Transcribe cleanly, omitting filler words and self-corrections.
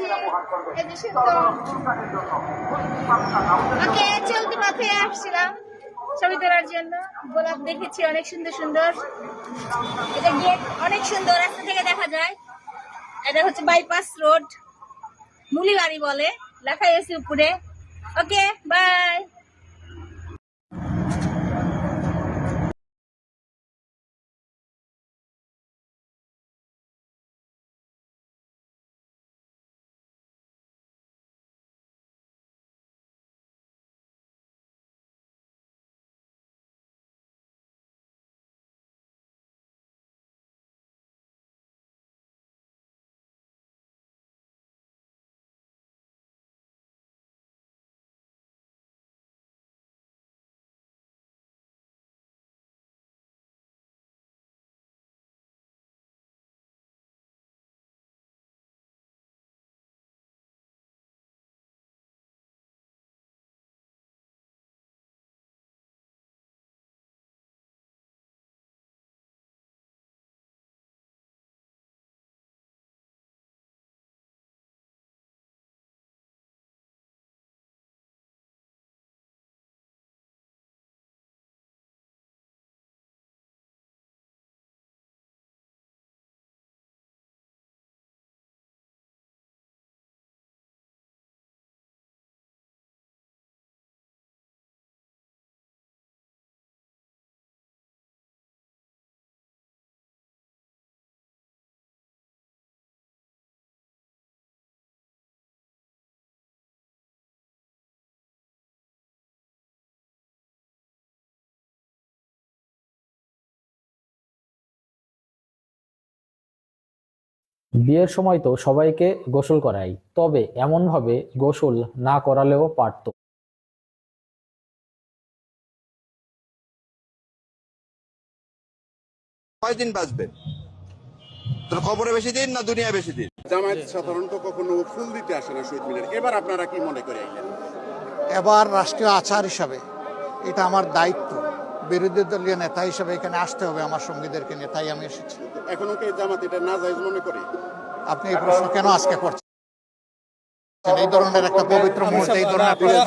যাচ্ছি, এই যে ওকে চলতি পথে আসছিলাম ছবি তোলার জন্য। গোলাপ দেখেছি অনেক সুন্দর সুন্দর, এটা গেট অনেক সুন্দর, রাস্তা থেকে দেখা যায়। এটা হচ্ছে বাইপাস রোড, মুলিবাড়ি বলে, লেখা আছে উপরে। Okay bye. বিয়ের সময় তো সবাইকে গোসল করাই, তবে এমনভাবে গোসল না করালেও পারতো। কয়দিন বাঁচবে? তোর খবরে বেশি দিন না দুনিয়া বেশি দিন? জামায়াত সাধারণত কখনো ফুল দিতে আসে না শহীদ মিনারে, এবার আপনারা কি মনে করে আইলেন? এবার রাষ্ট্রীয় আচার হিসাবে এটা আমার দায়িত্ব, বিরোধী দলীয় নেতা হিসাবে এখানে আসতে হবে আমার সঙ্গীদেরকে নিয়ে, তাই আমি এসেছি। এখনো কি জামাত এটা নাজায়েজ মনে করে? আপনি এই প্রশ্ন কেন আজকে করছেন? এই ধরনের একটা পবিত্র মুহূর্তে এই ধরনের প্রশ্ন